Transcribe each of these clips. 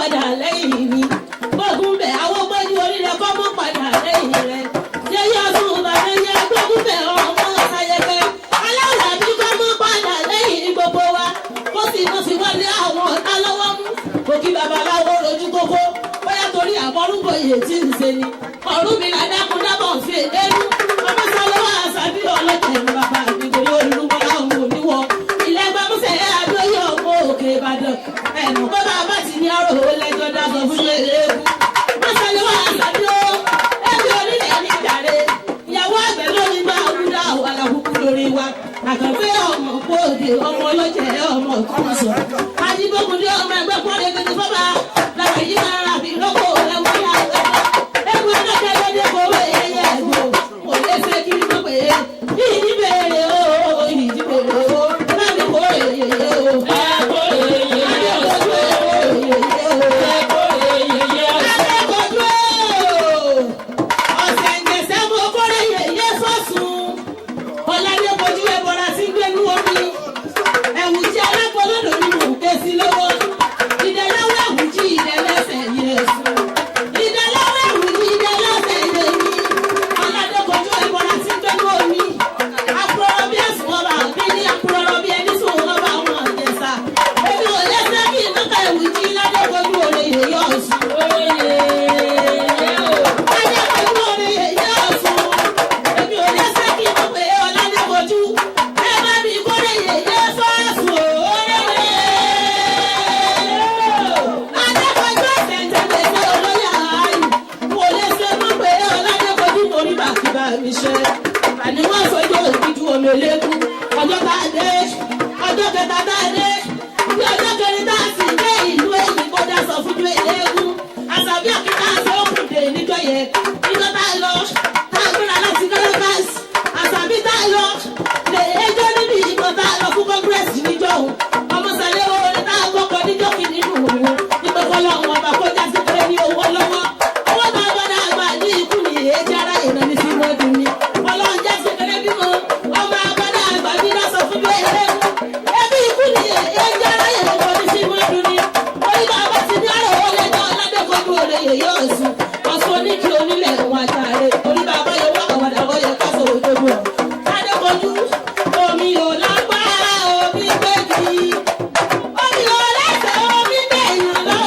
padà lẹ́yìn mi gbógun bẹ̀ àwọn gbójú orí rẹ̀ kọ́ mọ́ padà lẹ́yìn rẹ̀ yẹ́yẹ́ ọdún bàbá yẹ gbógun bẹ̀ ọmọ ayẹyẹ aláwọ̀ àbí kọ́ mọ́ padà lẹ́yìn gbogbo wa kó sì mọ̀ sí wọlé àwọn ọ̀tá lọ́wọ́ mú kò kí babaláwo rojú kókó bóyá torí àbọ̀rúgbó iye tí ń ṣe ni ọ̀run mi ládàkún dábọ̀ fi èdèlú ọmọ sálọ́wọ́ àṣàbí ọlọ́tẹ̀ ní bàbá àgbègbè olùwọ́ àwọn oníwọ̀ ilẹ̀ gbàmúsẹ̀ àdóyè ọmọ òkè Ìbàdàn ẹ̀nù kó bàbá ti ní ọ̀rọ̀ lẹ́jọ́ dábọ̀ fún eléegun ọmọ sálọ́wọ́ àṣàbí ó ẹbí onílẹ̀ ní ìjàre ìyàwó àgbẹ̀ lórí bá òwúrọ̀ àwọn alákùkù lórí wa àkànfẹ́ ọmọ kóòdì ọmọ ọlọ́jẹ̀ ọmọ kọ́mọ̀sọ̀ ajíbókùndé ọmọ ẹgbẹ́ pọ́nrẹ́ gẹ́gẹ́ fọ́ba làwọn yìí máa rà bí lóko ẹ̀wọ̀n yà ẹ̀wọ̀n adákẹ́lẹ́dẹ́ kò wẹ̀ ẹ̀yẹ ẹ̀gbọ́n kò lè fẹ́ kí ló pè é ìdí bèrè o ìdí bèrè o láti kó èyẹ o. ọ̀sẹ̀ ìgbésẹ̀ mo kórè yẹyẹ sọ́sùn ọ̀làdé kojú ẹ̀bọ̀ra sí gbẹ́nu omi ẹ̀wù tí alápọ̀lọ́dọ̀ ni mò ń ké sí lọ́wọ́ ìdẹ́lẹ́wọ̀ ẹ̀wù jí ìdẹ́lẹ́sẹ̀ yẹ sùn ìdẹ́lẹ́wọ̀ ẹ̀wù jí ìdẹ́lẹ́sẹ̀ yẹ mi ọ̀làdé kojú ẹ̀bọ̀ra sí gbẹ́nu omi àkùrọ̀rọ̀ bí ẹ̀sùn ọba bí ní àkùrọ̀rọ̀ bí ẹni sùn ọba àwọn ọ̀jẹ̀sà èmi ò lẹ́sẹ̀ kí nǹkan ẹ̀wù jí ládé kojú òde yẹyẹ ọ̀sùn. Ọjọ́ tá a dé ọjọ́ kẹta tá a dé bí ọjọ́ kẹrin tá a sì dé ìlú èyí kó dá sọ fún ju eléegun àṣàbí àkíkà àti òkùndé níjọ́ yẹn níjọ́ tá a lọ tá a gbéra láti Caracas àṣàbí tá a lọ lè ẹjọ́ níbi ìbọn tá a lọ fún Congress níjọ́ òun ọmọ sàlẹ̀ orin tá a kọ́kọ́ níjọ́ kìíní nù òun ìgbẹ́kọ̀lọ́ àwọn ọba kó jásí pé ní owó lọ́wọ́ owó tá a gbọ́dọ̀ àgbà ní ikú ni èéjì ara ìrànní sí mọ́dún ni ọlọ́run jásí pé bímọ ọmọ agbada àgbà bí náà sọ fún bẹ́ẹ̀ ẹbí ikú ni èéjì ara ìrànní sí mọ́dún ni orí bàbá ti ní àrò owó lẹ́jọ́ ọ̀làdẹ́kọ̀ọ́dù òde yèyé ọ̀sùn ọ̀sùn oníkì onílẹ̀ wọn àtàrẹ orí bàbá yẹ wọ́n àwàdà wọ́n yẹ ká sọ òjòbó adékọ̀ọ́dù omi ò lágbá omi gbèjì omi ò lẹ́sẹ̀ omi gbẹ̀yìn lọ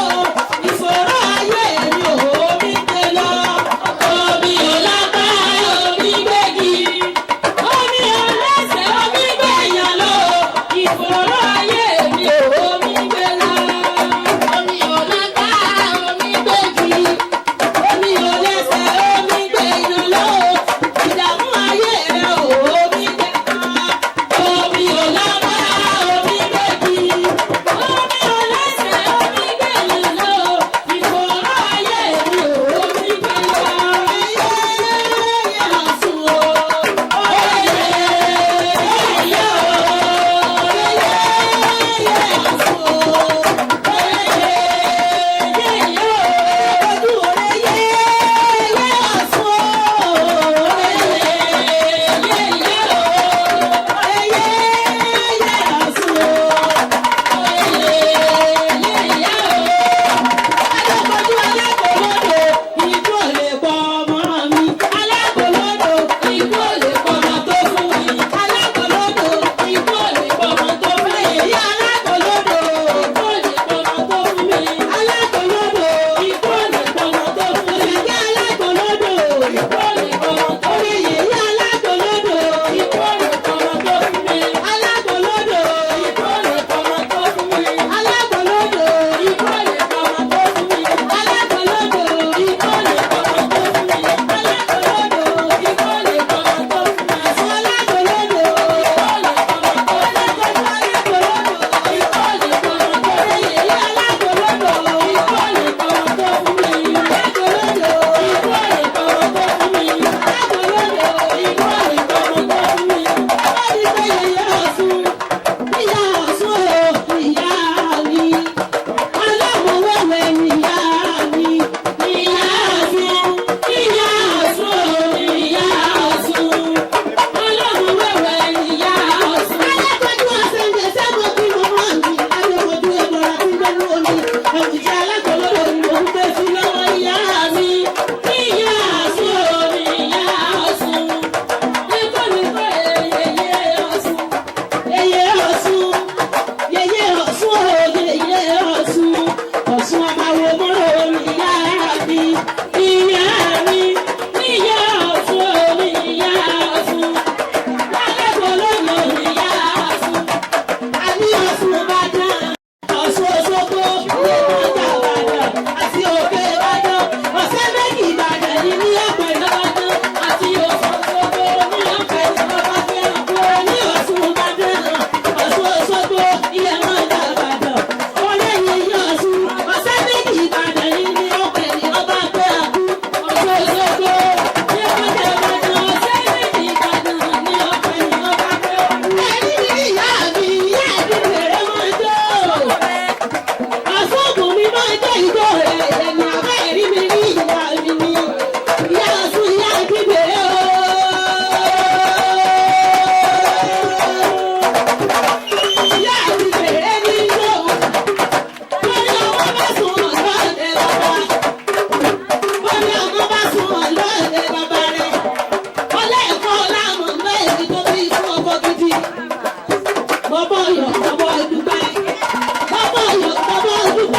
ìṣòro ayé mi ò omi gbé lọ omi ò lágbá omi gbèjì omi ò lẹ́sẹ̀ omi gbẹ̀yìn lọ ìṣòro ayé mi ò ọ̀yọ́ bàbá dúpẹ́ bàbá ọ̀yọ́ bàbá dúpẹ́.